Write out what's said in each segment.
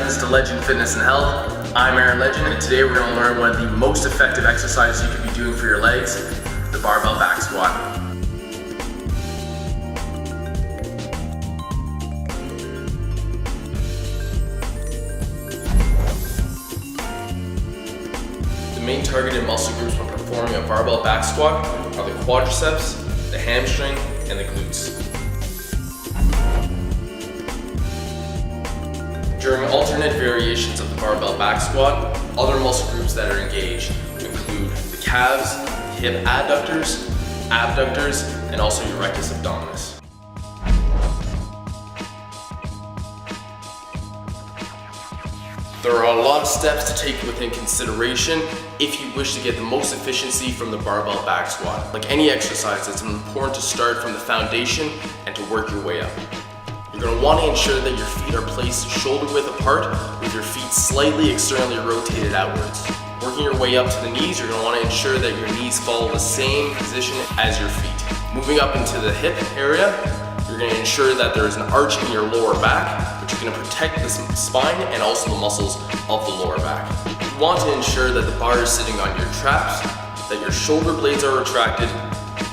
legends to Legend Fitness and Health. I'm Eren Legend, and today we're going to learn one of the most effective exercises you could be doing for your legs, the Barbell Back Squat. The main targeted muscle groups when performing a barbell back squat are the quadriceps, the hamstring, and the glutes. During alternate variations of the barbell back squat, other muscle groups that are engaged include the calves, hip adductors, abductors, and also your rectus abdominis. There are a lot of steps to take within consideration if you wish to get the most efficiency from the barbell back squat. Like any exercise, it's important to start from the foundation and to work your way up. You're going to want to ensure that your feet are placed shoulder width apart with your feet slightly externally rotated outwards. Working your way up to the knees, you're going to want to ensure that your knees follow the same position as your feet. Moving up into the hip area, you're going to ensure that there is an arch in your lower back, which is going to protect the spine and also the muscles of the lower back. You want to ensure that the bar is sitting on your traps, that your shoulder blades are retracted,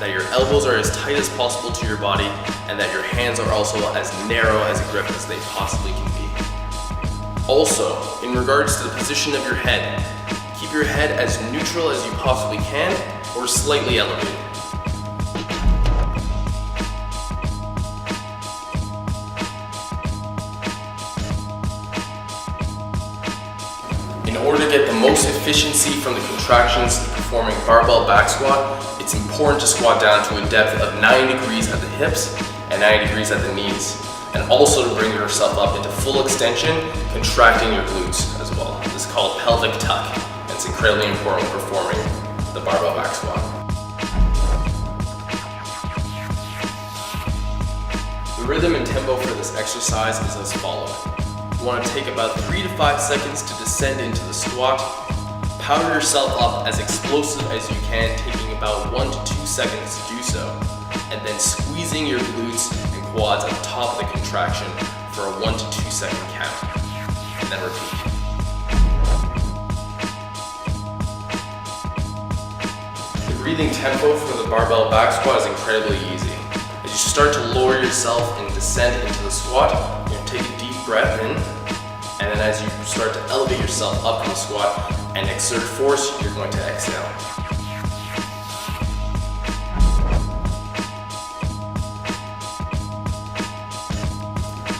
that your elbows are as tight as possible to your body, and that your hands are also as narrow as a grip as they possibly can be. Also, in regards to the position of your head, keep your head as neutral as you possibly can or slightly elevated. In order to get the most efficiency from the contractions of performing barbell back squat, it's important to squat down to a depth of 90 degrees at the hips and 90 degrees at the knees, and also to bring yourself up into full extension, contracting your glutes as well. This is called pelvic tuck, and it's incredibly important when performing the barbell back squat. The rhythm and tempo for this exercise is as follows. You want to take about 3 to 5 seconds to descend into the squat. Power yourself up as explosive as you can, taking about 1 to 2 seconds to do so, and then squeezing your glutes and quads at the top of the contraction for a 1 to 2 second count, and then repeat. The breathing tempo for the barbell back squat is incredibly easy. As you start to lower yourself and descend into the squat, you're going to take a deep breath in, and then as you start to elevate yourself up in the squat and exert force, you're going to exhale.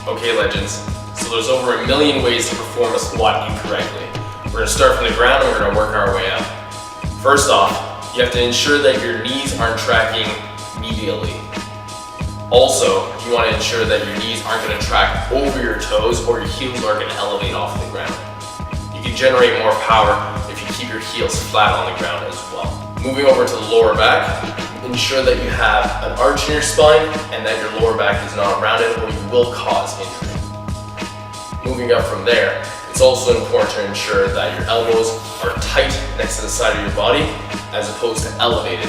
Okay, legends, so there's over 1 million ways to perform a squat incorrectly. We're going to start from the ground and we're going to work our way up. First off, you have to ensure that your knees aren't tracking medially. Also, you want to ensure that your knees aren't going to track over your toes or your heels aren't going to elevate off the ground. You can generate more power if you keep your heels flat on the ground as well. Moving over to the lower back, ensure that you have an arch in your spine and that your lower back is not rounded or you will cause injury. Moving up from there, it's also important to ensure that your elbows are tight next to the side of your body as opposed to elevated.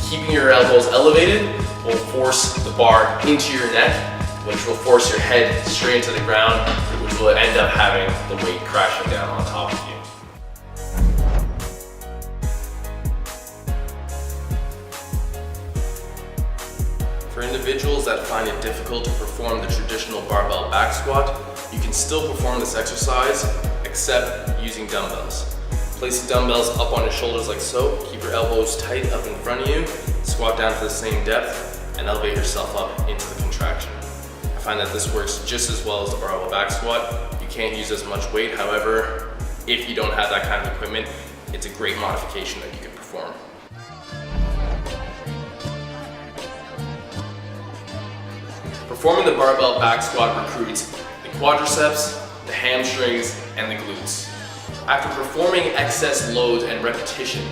Keeping your elbows elevated will force the bar into your neck, which will force your head straight into the ground, which will end up having the weight crashing down on top of you. For individuals that find it difficult to perform the traditional barbell back squat, you can still perform this exercise except using dumbbells. Place the dumbbells up on your shoulders like so, keep your elbows tight up in front of you, squat down to the same depth, and elevate yourself up into the contraction. I find that this works just as well as the barbell back squat. You can't use as much weight, however, if you don't have that kind of equipment, it's a great modification that you can perform. Performing the barbell back squat recruits the quadriceps, the hamstrings, and the glutes. After performing excess loads and repetition,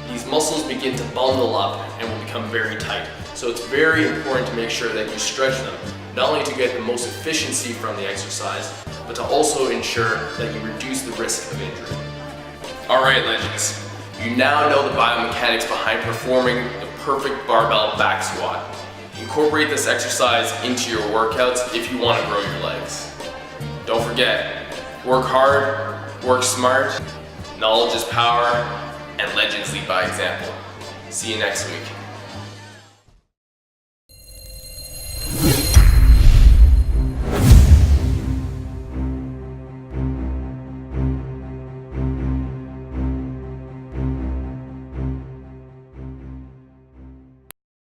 these muscles begin to bundle up and will become very tight. So it's very important to make sure that you stretch them, not only to get the most efficiency from the exercise, but to also ensure that you reduce the risk of injury. All right, legends, you now know the biomechanics behind performing the perfect barbell back squat. Incorporate this exercise into your workouts if you want to grow your legs. Don't forget, Work hard, work smart, knowledge is power, and legends lead by example. See you next week.